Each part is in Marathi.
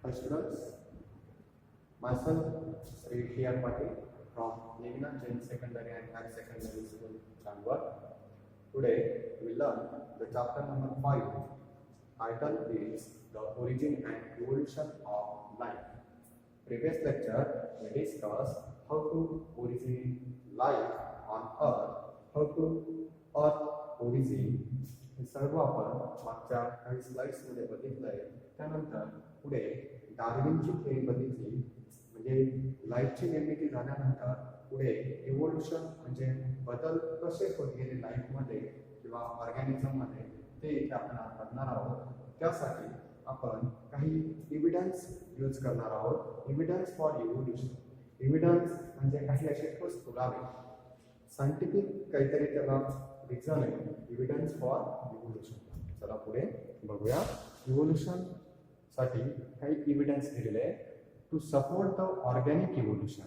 Hi students, myself Sri T.R. Patil from Nigna Jain Secondary and Higher Secondary School, Chandwar. Today we learn the chapter number 5. Title is The Origin and Evolution of Life. Previous lecture we discussed how to originate life on Earth, how to Earth origin. हे सर्व आपण मागच्या काही स्लाइड्स मध्ये बघितलंय. त्यानंतर पुढे डार्विनची थेअरी बघितली, म्हणजे लाईफची निर्मिती झाल्यानंतर पुढे इव्होल्यूशन म्हणजे बदल कसे होत गेले लाईफमध्ये किंवा ऑर्गॅनिझममध्ये ते इथे आपण बघणार आहोत. त्यासाठी आपण काही एव्हिडन्स यूज करणार आहोत. Evidence for evolution. एव्हिडन्स म्हणजे काही असे ठोस पुरावे, सायंटिफिक काहीतरी त्याला रिझन आहे. Evidence for evolution. चला पुढे बघूया. इव्होल्यूशन साठी काही एव्हिडन्स दिलेले आहे. To support the organic evolution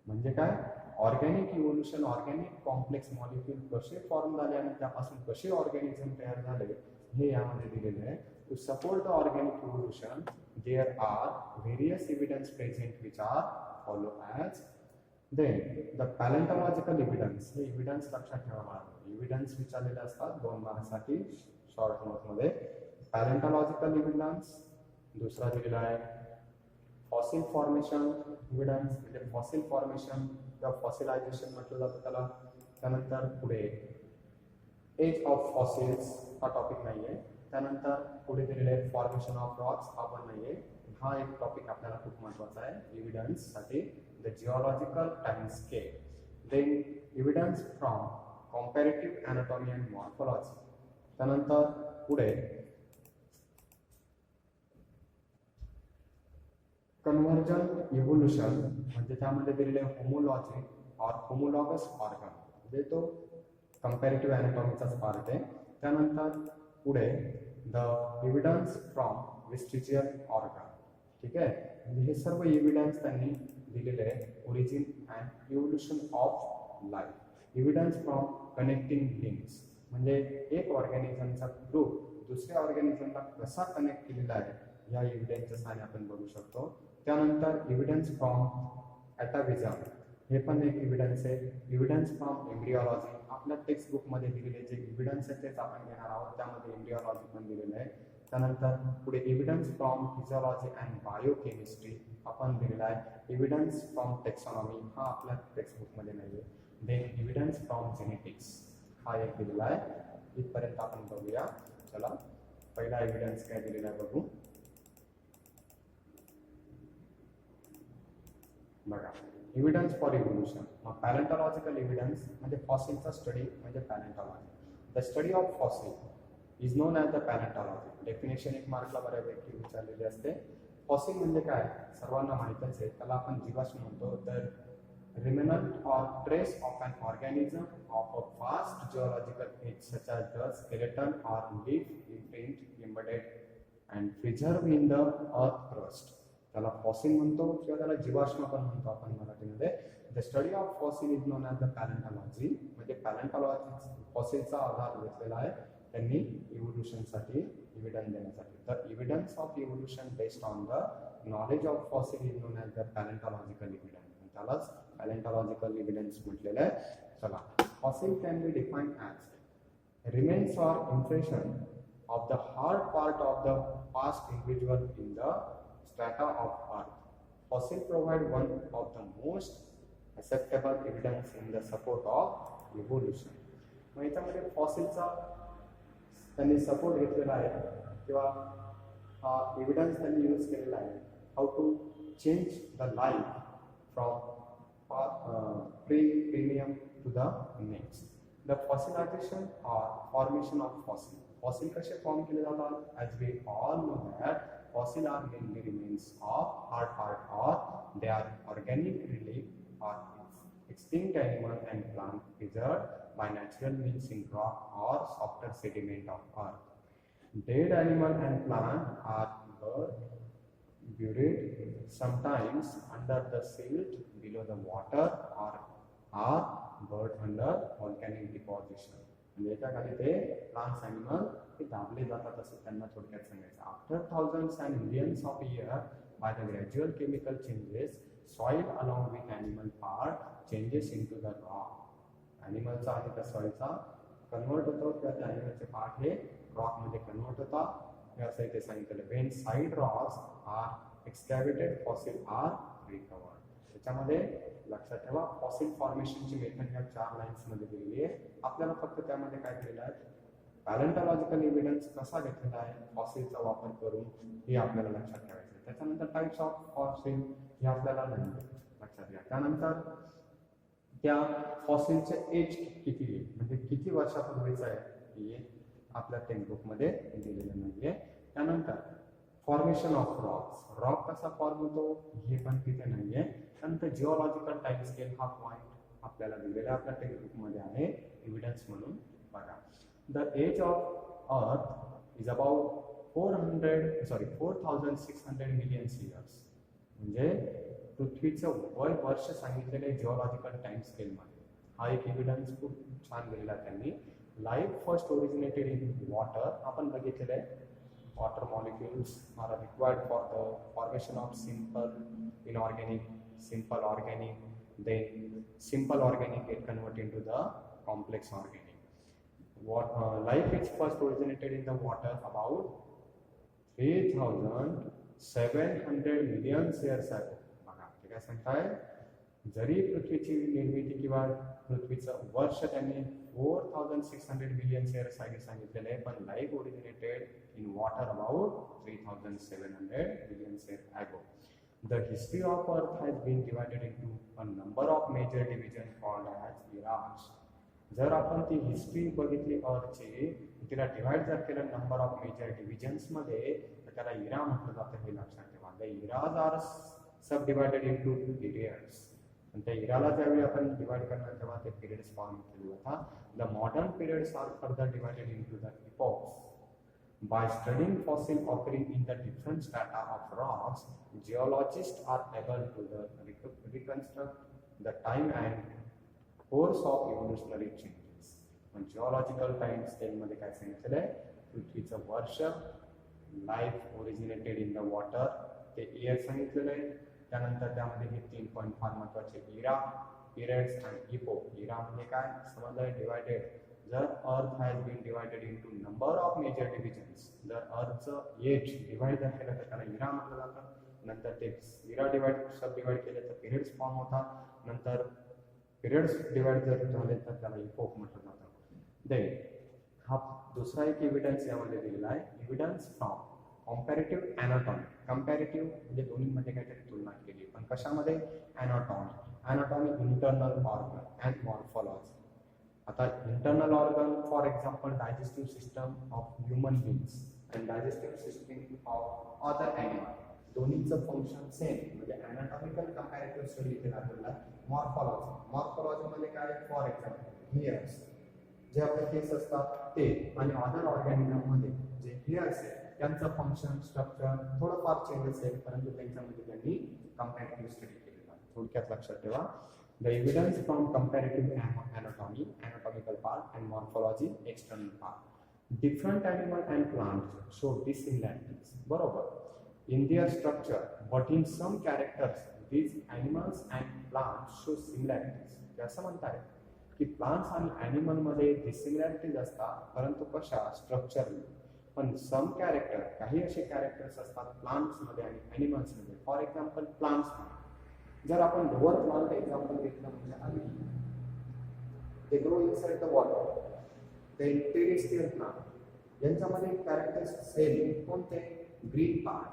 म्हणजे काय? Organic evolution, organic complex molecule कसे फॉर्म झाले आणि त्यापासून कसे ऑर्गॅनिझम तयार झाले हे यामध्ये दिलेले आहे. To support the organic evolution there are various evidence present which are follow as. Then the paleontological evidence. हे एव्हिडन्स लक्षात ठेवा. एव्हिडन्स विचारलेले असतात 2 मार्क्ससाठी शॉर्ट नोटमध्ये. Paleontological evidence. दुसरा दिलेला आहे फॉसिल फॉर्मेशन एव्हिडन्स, म्हणजे फॉसिल फॉर्मेशन किंवा फॉसिलायझेशन म्हटलं जातं त्याला. त्यानंतर पुढे एज ऑफ फॉसिल्स, हा टॉपिक नाही आहे. त्यानंतर पुढे दिलेले आहे फॉर्मेशन ऑफ रॉक्स, हा पण नाही आहे. हा एक टॉपिक आपल्याला खूप महत्त्वाचा आहे एव्हिडन्ससाठी. The geological time scale. Then evidence from comparative anatomy and morphology. त्यानंतर पुढे कन्व्हर्जन इव्होल्यूशन म्हणजे त्यामध्ये दिलेले होमोलॉजी और होमोलॉगस ऑर्गन, म्हणजे तो कंपॅरेटिव्ह ॲनाटॉमीचाच पार्ट आहे. त्यानंतर पुढे the evidence from vestigial organ. ठीक आहे, म्हणजे हे सर्व एव्हिडन्स त्यांनी दिलेले आहे. Origin and evolution of life. Evidence from connecting links म्हणजे एक ऑर्गॅनिझमचा ग्रुप दुसऱ्या ऑर्गॅनिझमला कसा कनेक्ट केलेला आहे या एव्हिडन्सच्या सहाय्याने आपण बघू शकतो. त्यानंतर एव्हिडन्स फ्रॉम ॲटाविझम, हे पण एक एव्हिडन्स आहे. Evidence from embryology. आपल्या टेक्स्ट बुकमध्ये दिलेले जे एव्हिडन्स आहे तेच आपण घेणार आहोत. त्यामध्ये एम्ब्रिओलॉजी पण दिलेलं आहे. त्यानंतर पुढे evidence from physiology and biochemistry आपण दिलेला आहे. एव्हिडन्स फ्रॉम टेक्सॉनॉमी, हा आपल्या टेक्स्ट बुकमध्ये नाही आहे. देन एव्हिडन्स फ्रॉम जेनेटिक्स, हा एक दिलेला आहे. इथपर्यंत आपण बघूया. चला पहिला एव्हिडन्स काय दिलेला आहे बघू. बघा, एव्हिडन्स फॉर इव्होल्यूशन. मग पॅलेंटॉलॉजिकल एव्हिडन्स म्हणजे फॉसिलचा स्टडी म्हणजे paleontology. The study of fossil is known as the paleontology. Definition एक मार्कला बऱ्यापैकी विचारलेली असते. फॉसिल म्हणजे काय सर्वांना माहितच आहे, त्याला आपण जीवाश्म म्हणतो. तर remnant or trace of an organism of a past geological age such as the skeleton or leaf imprint embedded and preserved in the earth crust. त्याला फॉसिल म्हणतो किंवा त्याला जीवाश्म पण म्हणतो आपण मराठीमध्ये. The study of fossil is known as the paleontology, म्हणजे पॅलेंटॉलॉजी फॉसिलचा आधार घेतलेला आहे त्यांनी इव्होल्यूशनसाठी एव्हिडन्स देण्यासाठी. The evidence of evolution based on the knowledge of fossil is known as the paleontological evidence. त्यालाच पॅलेंटॉलॉजिकल एव्हिडन्स म्हटलेलं आहे. चला, fossil can be defined as remains or impression of the hard part of the past individual in the strata of earth. Fossil provide one of the most acceptable evidence in the support of evolution. मग याच्यामध्ये फॉसिलचा त्यांनी सपोर्ट घेतलेला आहे किंवा हा एव्हिडन्स त्यांनी यूज केलेला आहे. How to change the life from premium to the next. The fossilization or formation of fossil. Fossil कसे फॉर्म केले जातात? As we all know that fossil are mainly remains of hard part, or they are organic relief or extinct animal and plant preserved by natural means in rock or softer sediment of earth. Dead animal and plant are buried sometimes under the silt below the water or are buried under volcanic deposition. म्हणजे याच्या खाली ते प्लांट्स, ॲनिमल की दाबले जातात असं त्यांना थोडक्यात सांगायचं. After thousands and millions of year by the gradual chemical changes soil along with animal part changes into the rock. ॲनिमलचा आणि त्या सॉइलचा कन्वर्ट होतो किंवा त्या ॲनिमलचे पार्ट हे रॉकमध्ये कन्वर्ट होतात हे असं इथे सांगितलेलं. When side rocks are excavated fossil are recovered. त्याच्यामध्ये लक्षात ठेवा फॉसिल फॉर्मेशनची मेथड ह्या 4 लाईन्समध्ये दिलेली आहे. आपल्याला फक्त त्यामध्ये काय दिलेलं आहे पॅलेंटॉलॉजिकल एव्हिडन्स कसा घेतलेला आहे फॉसिलचा वापर करून हे आपल्याला लक्षात ठेवायचं आहे. त्याच्यानंतर टाइप्स ऑफ फॉसिल हे आपल्याला लक्षात घ्या. त्यानंतर त्या फॉसिलचे एज किती आहे म्हणजे किती वर्षापूर्वीचं आहे हे आपल्या टेक्स्टबुकमध्ये दिलेलं नाहीये. त्यानंतर फॉर्मेशन ऑफ रॉक्स, रॉक कसा फॉर्म होतो हे पण तिथे नाहीये. त्यानंतर जिओलॉजिकल टाइम स्केल हा पॉइंट आपल्याला दिलेला आपल्या टेक्स्टबुकमध्ये आहे एव्हिडन्स म्हणून बघा. The age of earth is about 4600 millions years. म्हणजे पृथ्वीचं वय वर्ष सांगितलेले जिओलॉजिकल टाइम स्केलमध्ये. हा एक एव्हिडन्स खूप छान दिलेला त्यांनी. Life first originated in water. आपण बघितलेलं आहे water molecules are required for the formation of simple organic, then simple organic get converted into the complex organic. Life is first originated in the water about 3700 million years ago. बघा ते काय सांगताय जरी पृथ्वीची निर्मिती किंवा पृथ्वीचं वर्ष त्यांनी 4600 मिलियन इयर्स आधी सांगितलेलं आहे पण life originated in water about 3700 million years ago. The history of Earth has been divided into a number of major divisions called as eras. जर आपण ती हिस्ट्री बघितली अर्थची तिला डिवाइड जर केलं नंबर ऑफ मेजर डिव्हिजन्स मध्ये तर त्याला इरा म्हटलं जातं हे लक्षात ठेवा. The eras are subdivided into periods. आणि त्या इराला ज्यावेळी आपण डिवाइड करणार तेव्हा ते पिरियड्स फॉर्म केले जातात. The modern periods are further divided into the epochs. By studying fossil occurring in the different strata of rocks, geologists are able to reconstruct the time and course of evolutionary changes. पण जिओलॉजिकल टाइम स्केलमध्ये काय सांगितलेलं आहे पृथ्वीचं वर्ष, life originated in the water ते इयर सांगितलेलं आहे. त्यानंतर त्यामध्ये हे 3 पॉईंट फार महत्वाचे इरा, पिरियड्स आणि इपो. इरा म्हणजे काय समजलं डिवायडेड. जर earth has been divided into number of major divisions. जर अर्थचं एज डिवाइड जर केलं तर त्याला इरा म्हटलं जातं. नंतर ते इरा सब डिवाइड केले तर पिरियड्स फॉर्म होतात. नंतर पिरियड्स डिवाइड जर झाले तर त्याला इपोक म्हटलं जातं. देन हा दुसरा एक एव्हिडन्स यामध्ये दिलेला आहे evidence from comparative anatomy. Comparative म्हणजे दोन्हीमध्ये काहीतरी तुलना केली पण कशामध्ये anatomy internal organ and morphology. आता internal organ for example digestive system of human beings and digestive system of other animal दोन्हीचं फंक्शन सेम म्हणजे ॲनाटॉमिकल कम्पॅरेटिव्ह स्टडी इथे लागलेला आहे. मॉर्फॉलॉजीमध्ये काय फॉर एक्झाम्पल हियर्स जे आपले केस असतात ते आणि अदर ऑर्गॅनिझममध्ये जे हियर्स आहे त्यांचं फंक्शन स्ट्रक्चर थोडंफार चेंज असेल परंतु त्यांच्यामध्ये त्यांनी कम्पॅरेटिव्ह स्टडी केलेला आहे. थोडक्यात लक्षात ठेवा. The evidence from comparative anatomy, anatomical part and morphology, external part. Different animal and plants show dissimilarities. बरोबर. In their structure, but in some characters, these animals and plants show similarities. ते असं म्हणतात की प्लांट्स आणि ॲनिमल मध्ये डिसिमिलॅरिटीज असतात परंतु कशा स्ट्रक्चरली. पण सम कॅरेक्टर काही असे कॅरेक्टर्स असतात प्लांट्समध्ये आणि ॲनिमल्समध्ये. फॉर एक्झाम्पल प्लांट्समध्ये जर आपण लोअर प्लांट एक्झाम्पल घेतलं म्हणजे आधी ते ग्रो इनसाइड द वॉटर ते टेरेस्ट्रियल प्लांट यांच्यामध्ये कॅरेक्टर्स सेम कोणते ग्रीन पार्ट.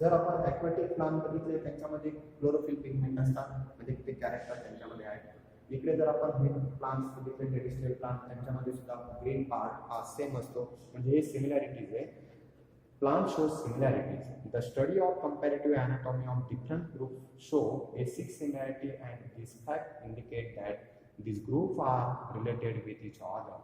जर आपण ॲक्वेटिक प्लांट बघितले त्यांच्यामध्ये क्लोरोफिल पिगमेंट असतात म्हणजे ते कॅरेक्टर त्यांच्यामध्ये आहेत. इकडे जर आपण हे प्लांट्स बघितले टेरेस्ट्रियल प्लांट त्यांच्यामध्ये सुद्धा ग्रीन पार्ट हा सेम असतो म्हणजे हे सिमिलॅरिटीज आहे. Plants show similarities. The study of comparative anatomy of different groups show basic similarity and this fact indicate that these groups are related with each other.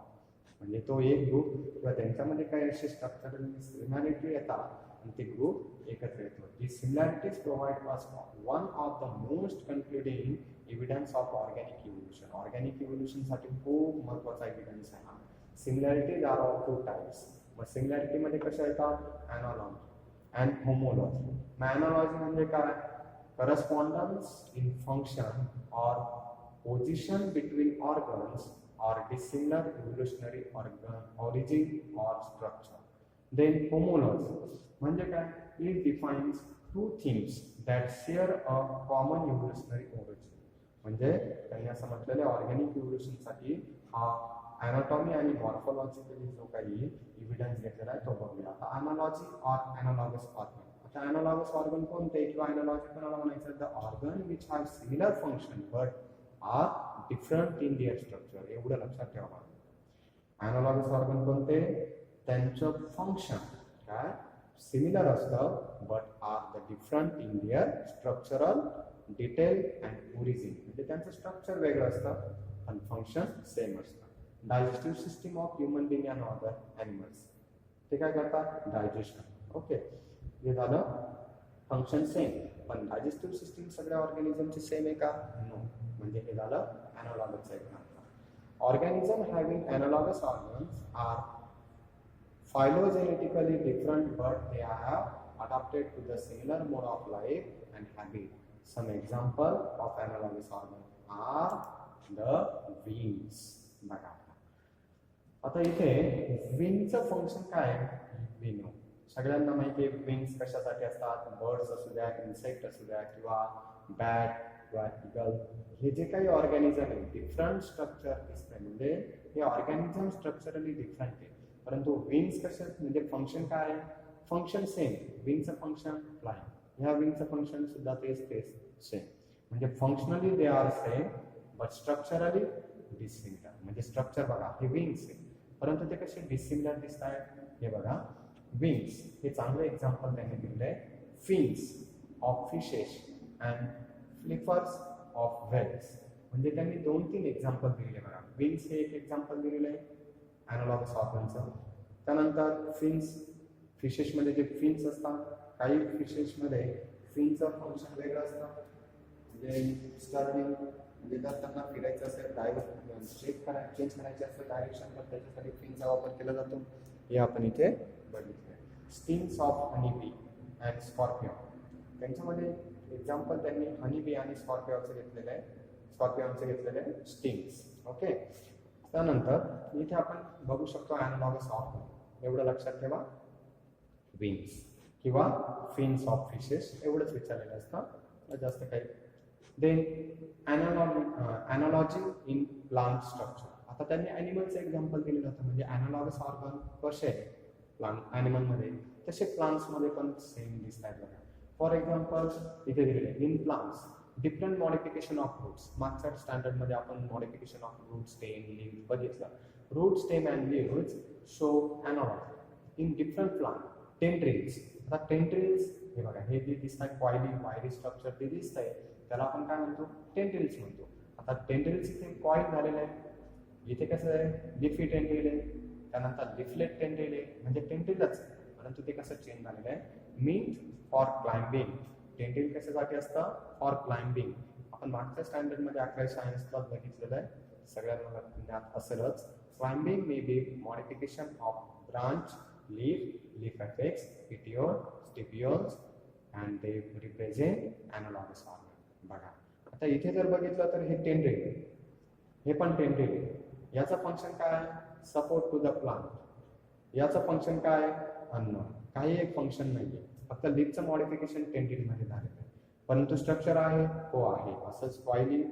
म्हणजे तो एक ग्रुप किंवा त्यांच्यामध्ये काही असे स्ट्रक्चरल सिमिलॅरिटी येतात आणि ते ग्रुप एकत्र येतो. These similarities provide us one of the most concluding evidence of organic evolution. Organic evolution साठी खूप महत्त्वाचा एव्हिडन्स आहे. Similarities are of two types. मग सिमिलॅरिटी मध्ये कशा येतात ॲनालॉजी अँड होमोलॉजी. मग ॲनालॉजी म्हणजे काय करस्पॉन्डन्स इन फंक्शन और position between organs or dissimilar evolutionary origin or structure. Then homology म्हणजे काय it defines two themes that share a common evolutionary origin. म्हणजे त्यांनी असं म्हटलेलं ऑर्गॅनिक इव्होल्युशन साठी हा अॅनाटॉमी आणि मॉर्फोलॉजिकली जो काही एव्हिडन्स घेतलेला आहे तो बघूया. आता अॅनालॉजी और अॅनालॉगस ऑर्गन. आता अॅनालॉगस ऑर्गन कोणते किंवा अॅनालॉजी कोणाला म्हणायचं the organ which have similar function but are different in their structure. एवढं लक्षात ठेवा. अॅनालॉगस ऑर्गन कोणते त्यांचं फंक्शन काय सिमिलर असतं but are the different in their structural detail and origin. म्हणजे त्यांचं स्ट्रक्चर वेगळं असतं पण फंक्शन सेम असतं. Digestive system of human being and other animals ते काय करतात डायजेशन. ओके हे झालं फंक्शन सेम. पण डायजेस्टिव्ह सिस्टीम सगळ्या ऑर्गॅनिझमची सेम आहे का नो. म्हणजे हे झालं analogous example. Organism having analogous organs are phylogenetically different but they have adapted to the similar mode of life and habit. Some example of analogous organ are the wings. बघा आता इथे विंगचं फंक्शन काय विंग सगळ्यांना माहिती आहे. विंग्स कशासाठी असतात बर्ड्स असू द्या इन्सेक्ट असू द्या किंवा बॅट किंवा इगल हे जे काही ऑर्गॅनिझम आहे डिफरंट स्ट्रक्चर दिसतंय म्हणजे हे ऑर्गॅनिझम स्ट्रक्चरली डिफरंट आहे. परंतु विंग्स कशा म्हणजे फंक्शन काय आहे फंक्शन सेम. विंगचं फंक्शन फ्लाइंग. ह्या विंगचं फंक्शन सुद्धा तेच सेम. म्हणजे functionally they are same but structurally dissimilar. म्हणजे स्ट्रक्चर बघा हे विंग्स आहे परंतु ते कसे डिसिमिलर दिसत आहेत हे बघा. विंग्स हे चांगलं एक्झाम्पल त्यांनी दिलेलं आहे. Fins of fishes and flippers of whales. म्हणजे त्यांनी 2-3 एक्झाम्पल दिलेले बघा. विंग्स हे एक एक्झाम्पल दिलेलं आहे ॲनालॉगस ऑर्गनचं. त्यानंतर फिशेसमध्ये जे फिन्स असतात काही फिशेसमध्ये फिनचं फंक्शन वेगळं असतं. म्हणजे स्टर्निंग म्हणजे जर त्यांना फिरायचं असेल चेंज करायचे असेल डायरेक्शन तर त्याच्यासाठी फिनचा वापर केला जातो. हे आपण इथे बघितलं. Stings of honeybee and scorpion त्यांच्यामध्ये एक्झाम्पल त्यांनी हनीबी आणि स्कॉर्पियनचं घेतलेलं आहे स्टिंग्स. ओके त्यानंतर इथे आपण बघू शकतो ॲनालॉगस ऑर्गन. एवढं लक्षात ठेवा विंग्स किंवा फिन्स ऑफ फिशेस एवढंच विचारलेलं असतं जास्त काही. Then analogy in plant structure. आता त्यांनी ॲनिमलचं एक्झाम्पल दिलेलं होतं म्हणजे ॲनालॉगस ऑर्गन कसे प्लांट ॲनिमलमध्ये तसे प्लांट्समध्ये पण सेम दिसत आहेत बघा. फॉर एक्झाम्पल इथे दिलेले in plants different modification of roots. मागच्या स्टँडर्डमध्ये आपण modification of root stem leave बघितलं. Root stem and leaves show analogy in different plant. Tendrils. आता टेंड्रिल्स हे बघा हे जे दिसत आहे वायरी स्ट्रक्चर ते दिसत आहे त्याला आपण काय म्हणतो टेंड्रिल्स म्हणतो. आता टेंड्रिल्स इथे कॉईल झालेलं आहे. इथे कसं आहे लिफी टेंड्रिल आहे त्यानंतर लिफलेट टेंड्रिल आहे म्हणजे टेंड्रिलच परंतु ते कसं चेंज झालेलं आहे मीन्स फॉर क्लाइम्बिंग. टेंड्रिल कशासाठी असतं फॉर क्लाइम्बिंग. आपण मागच्या स्टँडर्डमध्ये 11वी सायन्सला बघितलेलं आहे सगळ्यांना ज्ञात असेलच. Climbing may be modification of branch leaf apex petiole stipules and they represent analogous organ. बघा आता इथे जर बघितलं तर हे टेंड्रिल हे पण टेंड्रिल आहे. याचं फंक्शन काय सपोर्ट टू द प्लांट. याचं फंक्शन काय अन्न. काही एक फंक्शन नाही आहे फक्त लीफचं मॉडिफिकेशन टेंड्रिलमध्ये झालेलं आहे परंतु स्ट्रक्चर आहे हो आहे असंच कॉइली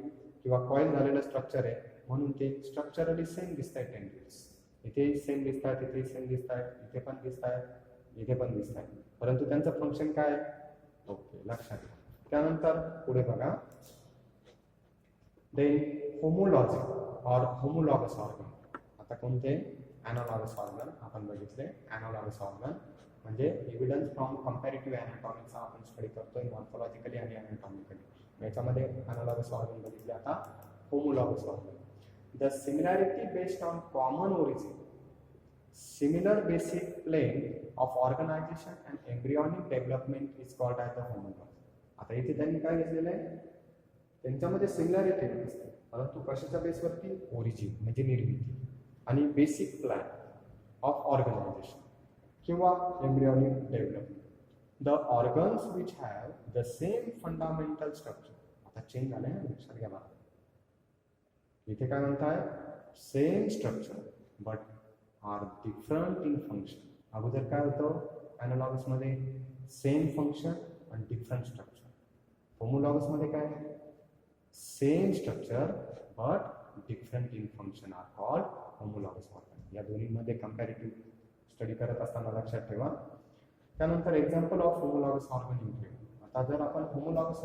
किंवा कॉईल झालेलं स्ट्रक्चर आहे म्हणून ते स्ट्रक्चरली सेम दिसत आहे. टेंड्रिल्स इथे सेम दिसत आहेत इथे सेम दिसत आहेत इथे पण दिसत आहेत इथे पण दिसत आहेत परंतु त्यांचं फंक्शन काय ओके लक्षात घ्या. त्यानंतर पुढे बघा देन होमोलॉजी और होमोलॉगस ऑर्गन. आता कोणते ॲनालॉगस ऑर्गन आपण बघितले. ॲनालॉगस ऑर्गन म्हणजे एव्हिडन्स फ्रॉम कंपॅरेटिव्ह ॲनाटॉमीचा आपण स्टडी करतोय मॉर्फोलॉजिकली आणि ॲनाटॉमिकली. याच्यामध्ये ॲनालॉगस ऑर्गन बघितले. आता homologous organ the similarity based on common origin similar basic plane of organization and embryonic development is called as the homology. आता इथे त्यांनी काय घेतलेलं आहे त्यांच्यामध्ये सिमिलॅरिटी दिसते परंतु कशाच्या बेसवरती ओरिजिन म्हणजे निर्मिती आणि बेसिक प्लॅन ऑफ ऑर्गनायझेशन किंवा embryonic development. The organs which have the same fundamental structure. आता चेंज झाले ना, लक्षात घ्या बघा. इथे काय म्हणताय, same structure but are different in function. अगोदर काय होतं ॲनालॉगस मध्ये, सेम फंक्शन आणि डिफरंट स्ट्रक्चर. होमोलॉगस मध्ये काय, same structure but different in function are called homologous organ. या दोन्हीमध्ये कंपॅरेटिव्ह स्टडी करत असताना लक्षात ठेवा. त्यानंतर example of homologous organ include. आता जर आपण होमोलॉगस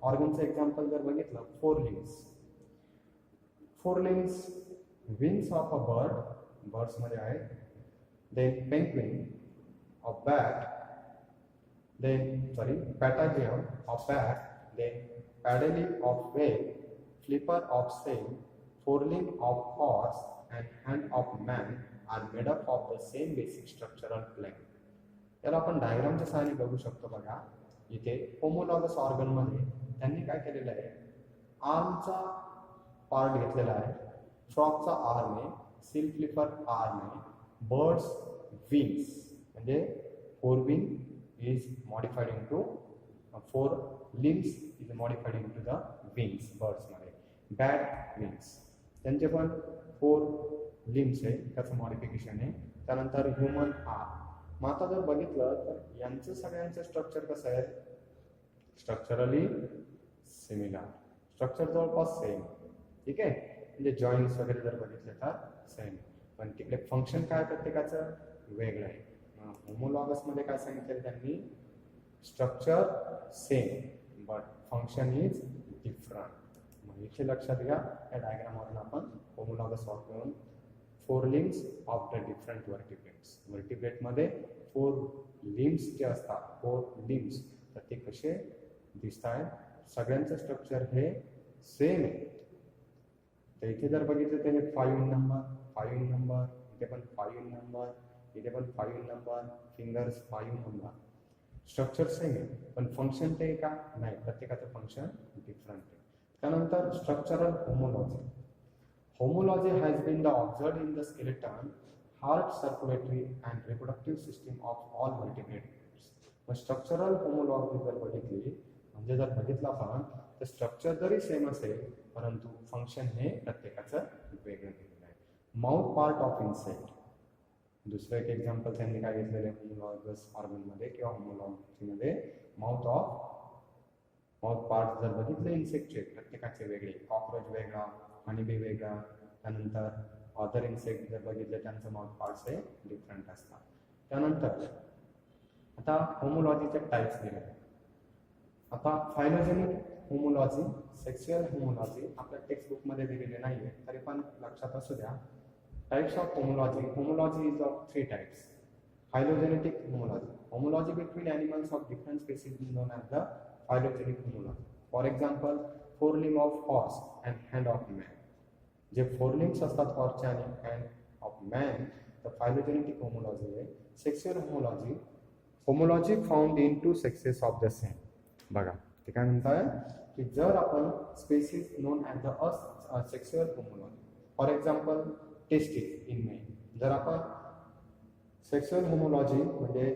ऑर्गनचं एक्झाम्पल जर बघितलं, forelimbs, wings of a bird, birds मध्ये आहे, then penguin of bat, patagium of bat, then pedally of whale, flipper of sail, forelimb of horse and hand of man are made up of the same basic structural plane. याला आपण डायग्रामच्या सहाय्याने बघू शकतो. बघा इथे होमोलॉगस ऑर्गन मध्ये त्यांनी काय केलेलं आहे, आर्मचा पार्ट घेतलेला आहे, फ्रॉगचा आर्म आहे, सील फ्लिपर आर्म आहे, बर्ड्स विंग्स म्हणजे fore wing is modified into four limbs is modified into the wings. birds मध्ये bat wings त्यांचे पण फोर लिम्स आहे, त्याचं मॉडिफिकेशन आहे. त्यानंतर ह्युमन आर्म. मग आता जर बघितलं तर यांचं सगळ्यांचं स्ट्रक्चर कसं आहे, स्ट्रक्चरली सिमिलर, स्ट्रक्चर जवळपास सेम. ठीक आहे, म्हणजे जॉईंट्स वगैरे जर बघितले तर सेम, पण तिकडे फंक्शन काय प्रत्येकाचं वेगळं आहे. होमोलॉगस मध्ये काय सांगितलं त्यांनी, structure same but function is different. मग इथे लक्षात घ्या, या डायग्रामवरून आपण homologous organ, fore limbs of the different vertebrates. वर्टिब्रेटमध्ये फोर लिम्स जे असतात, फोर लिम्स, तर ते कसे दिसत आहेत, सगळ्यांचं स्ट्रक्चर हे सेम आहे. तर इथे जर बघितलं तर हे 5 नंबर, इथे पण 5 नंबर, इथे पण 5 number, fingers 5 number, structure same आहे, पण फंक्शन ते का नाही, प्रत्येकाचं फंक्शन डिफरंट आहे. त्यानंतर structural homology. Homology has been the observed in the skeleton, heart, circulatory and reproductive system of all vertebrates. मग स्ट्रक्चरल होमोलॉजी जर बघितली, म्हणजे जर बघितलं आपण तर स्ट्रक्चर जरी सेम असेल परंतु फंक्शन हे प्रत्येकाचं वेगळं दिलेलं आहे. Mouth part of insect. दुसरं एक एक्झाम्पल त्यांनी काय घेतलेलं आहे होमोलॉगस ऑर्गनमध्ये किंवा होमोलॉजीमध्ये, माउथ पार्ट जर बघितले इन्सेक्टचे प्रत्येकाचे वेगळे, कॉकरोच वेगळा, हनीबी वेगळा, त्यानंतर अदर इन्सेक्ट जर बघितले त्यांचं माउथ पार्ट्स हे डिफरंट असतात. त्यानंतर आता होमोलॉजीचे टाइप्स दिले. आता फायलोजेनिक होमोलॉजी, सेक्शुअल होमोलॉजी आपल्या टेक्स्टबुकमध्ये दिलेले नाही आहे, तरी पण लक्षात असू द्या. Types of homology. Homology is of 3 types. Phylogenetic homology. Homology between animals of different species is known as the phylogenetic homology. For example, forelimb of horse and hand of man. जे forelimbs असतात horse आणि hand of man, the phylogenetic homology आहे. Sexual homology. Homology found in two sexes of the same. बघा ते काय म्हणतात की जर आपण species known as the sexual homology. For example, testis in male. जर आपण सेक्शुअल होमोलॉजी म्हणजे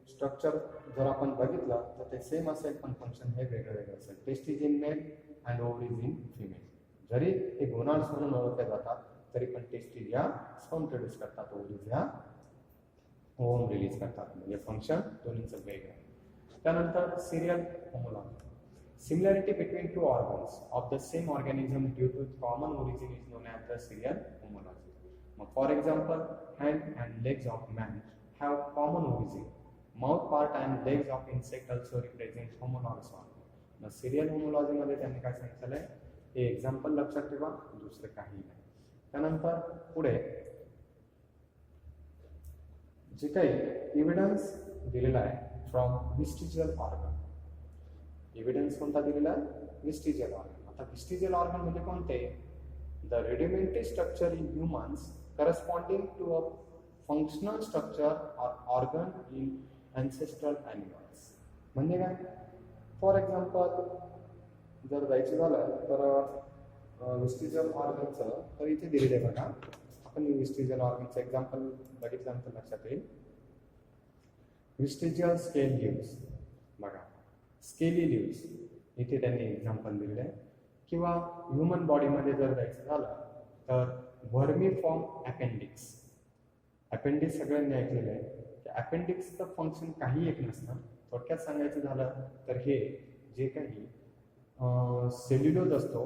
स्ट्रक्चर जर आपण बघितलं तर ते सेम असेल पण फंक्शन हे वेगळं वेगळं असेल. Testis in male and ovaries in female. जरी हे गोनाड्स म्हणून ओळखले जातात तरी पण टेस्टिस या स्पर्म प्रोड्यूस करतात, ओव्हरीज या ओव्हम रिलीज करतात, म्हणजे फंक्शन दोन्हीचं वेगळं. त्यानंतर serial homology. Similarity between two organs of the same organism due to common origin is known as the serial homology. For example, hand and legs of man have common origin. Mouth part and legs of insect also represent homologous organ. मग सिरियल होमोलॉजी मध्ये त्यांनी काय सांगितलं आहे, हे एक्झाम्पल लक्षात ठेवा, दुसरं काही नाही. त्यानंतर पुढे जे काही एव्हिडन्स दिलेला आहे फ्रॉम व्हिस्टिजियल ऑर्गन. एव्हिडन्स कोणता दिलेला आहे, व्हिस्टिजियल ऑर्गन. आता व्हिस्टिजियल ऑर्गन म्हणजे कोणते, the rudimentary structure in humans corresponding to a functional structure or organ in ancestral animals. म्हणजे काय, फॉर एक्झाम्पल जर जायचं झालं तर व्हिस्टिजियल ऑर्गनचं तर इथे दिलेलं आहे बघा. आपण व्हिस्टिजियल ऑर्गनचं एक्झाम्पल बघितल्यानंतर लक्षात येईल. विस्टिजियल स्केल लिव्स, बघा स्केली लिव्स इथे त्यांनी एक्झाम्पल दिलेलं आहे. किंवा ह्युमन बॉडीमध्ये जर जायचं झालं तर व्हर्मीफॉर्म अपेंडिक्स. अपेंडिक्स सगळ्यांनी ऐकलेलं आहे. अपेंडिक्सचं फंक्शन काही एक नसतं. थोडक्यात सांगायचं झालं तर हे जे काही सेल्युलोज असतो,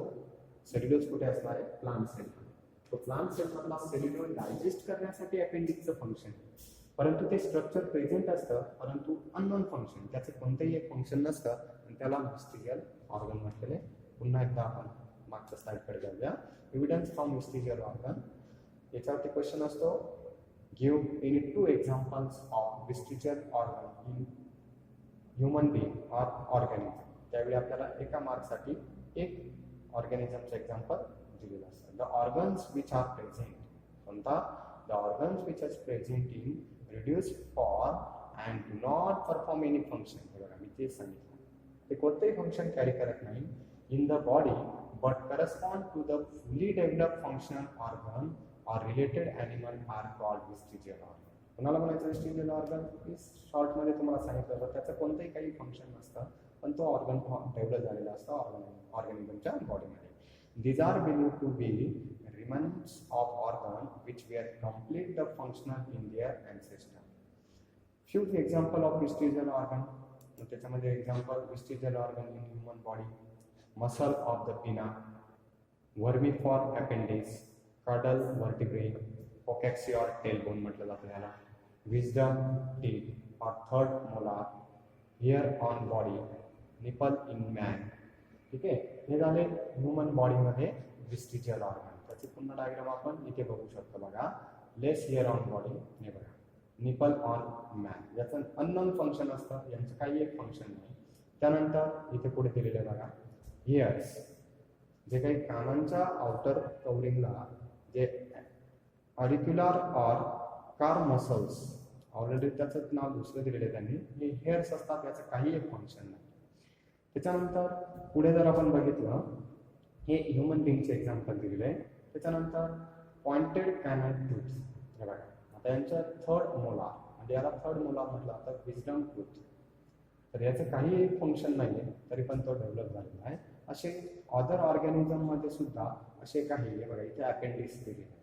सेल्युलोज कुठे असणार आहे, प्लांट सेल. तो प्लांट सेलमधला सेल्युलोज डायजेस्ट करण्यासाठी अपेंडिक्सचं फंक्शन, परंतु ते स्ट्रक्चर प्रेझेंट असतं परंतु अननोन फंक्शन, त्याचं कोणतंही एक फंक्शन नसतं आणि त्याला व्हिस्टिजियल ऑर्गन म्हटलेले. पुन्हा एकदा आपण मागच्या स्लाइडकडे जाऊया. Evidence from vestigial organ. याच्यावरती क्वेश्चन असतो, give any 2 examples of vestigial organ in human being or organism. त्यावेळी आपल्याला एका मार्कसाठी एक ऑर्गॅनिझमचं एक्झाम्पल दिलेलं असतं. The organs which are present, कोणता, the organs which are present in reduced form and do not perform any function. हे बघा मी तेच सांगितलं, ते कोणतेही फंक्शन कॅरी करत नाही in the body but correspond to the fully develop functional organ or related animal are called vestigial organ. कोणाला म्हणायचं व्हिस्टिजियल ऑर्गन? मी शॉर्टमध्ये तुम्हाला सांगितलं होतं, त्याचं कोणतंही काही फंक्शन नसतं पण तो ऑर्गन डेव्हलप झालेला असतो ऑर्गॅनिझमच्या बॉडीमध्ये. These are believed to be remnants of organ which were completely functional in their ancestor. Few example of vestigial organ. त्याच्यामध्ये example vestigial organ in human body, muscle of the pinna, vermiform appendix, caudal vertebrae, coccyx or tailbone म्हटलं जातं याला, wisdom teeth or third molar, hair on body, nipple in man. ठीक आहे, हे झाले ह्युमन बॉडीमध्ये व्हिस्टिजियल ऑर्गन. त्याची पुन्हा डायग्राम आपण इथे बघू शकतो. बघा, लेस हिअर ऑन बॉडी, हे बघा निपल ऑन मॅन, याचं अननोन फंक्शन असतं, यांचं काही एक फंक्शन नाही. त्यानंतर इथे पुढे दिलेलं आहे बघा, हिअर्स, जे काही कानांच्या आउटर कवरिंगला जे ऑडिक्युलर ऑर कार मसल्स, ऑलरेडी त्याचं नाव दुसरं दिलेलं आहे त्यांनी, हे हेअर्स असतात, याचं काही एक फंक्शन नाही. त्याच्यानंतर पुढे जर आपण बघितलं, हे ह्युमन बिंगचे एक्झाम्पल दिलेले आहे. त्याच्यानंतर पॉइंटेड कॅनल टूथ, हे बघा आता यांच्या थर्ड मोलार, म्हणजे याला थर्ड मोलार म्हटलं आता विजडम टूथ. तर याचं काही एक फंक्शन नाही आहे तरी पण तो डेव्हलप झालेला आहे. असे अदर ऑर्गॅनिझममध्ये सुद्धा असे काही, हे बघा इथे अपेंडिक्स दिलेले आहे.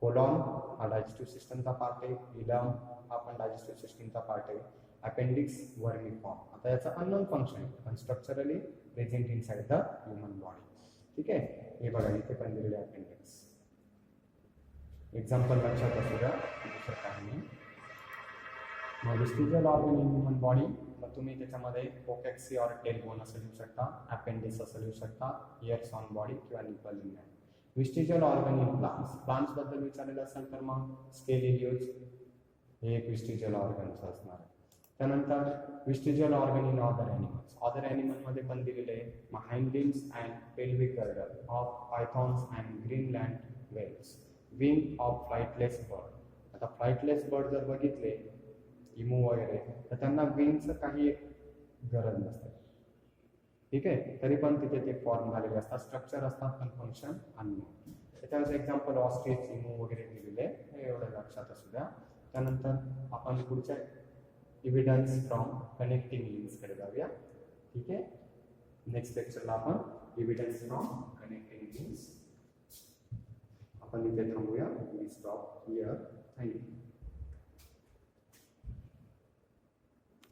कोलॉन हा डायजेस्टिव्ह सिस्टमचा पार्ट आहे, इलम हा पण डायजेस्टिव्ह सिस्टमचा पार्ट आहे, अपेंडिक्स वर्मिफॉर्म. आता याचं अननोन फंक्शन पण structurally present in side the human body. ठीक आहे, हे बघा इथे पण दिलेले अपेंडिक्स. एक्झाम्पल लक्षात असू द्या, दुसरं काही नाही. मग व्हिस्टिजियल ऑर्गन इन ह्युमन बॉडी, मग तुम्ही त्याच्यामध्ये कोकॅक्सी ऑर टेलबोन असं लिहू शकता, अपेंडिक्स असं लिहू शकता, इयर्स ऑन बॉडी किंवा nipple in man. Vestigial organ in plants, plants बद्दल विचारलेलं असेल तर मग स्केली लिव्स हे एक व्हिस्टिजियल ऑर्गनचं असणार आहे. त्यानंतर vestigial organ in other animals, other ॲनिमलमध्ये पण दिलेले आहे, मग hind limbs and pelvic girdle of pythons and Greenland whales, wing of flightless bird. आता फ्लाइटलेस बर्ड जर बघितले इमू वगैरे तर त्यांना विंगचं काही एक गरज नसते. ठीक आहे, तरी पण तिथे ते फॉर्म झालेले असतात, स्ट्रक्चर असतात पण फंक्शन अननोन. त्याच्यावर एक्झाम्पल ऑस्ट्रिच, इमू वगैरे दिलेले, हे एवढं लक्षात असू द्या. त्यानंतर आपण पुढच्या एव्हिडन्स फ्रॉम कनेक्टिंग लिंक्सकडे जाऊया. ठीक आहे, नेक्स्ट लेक्चरला आपण एव्हिडन्स फ्रॉम कनेक्टिंग लिंक्स आपण इथे थांबूया. We stop here. थँक्यू.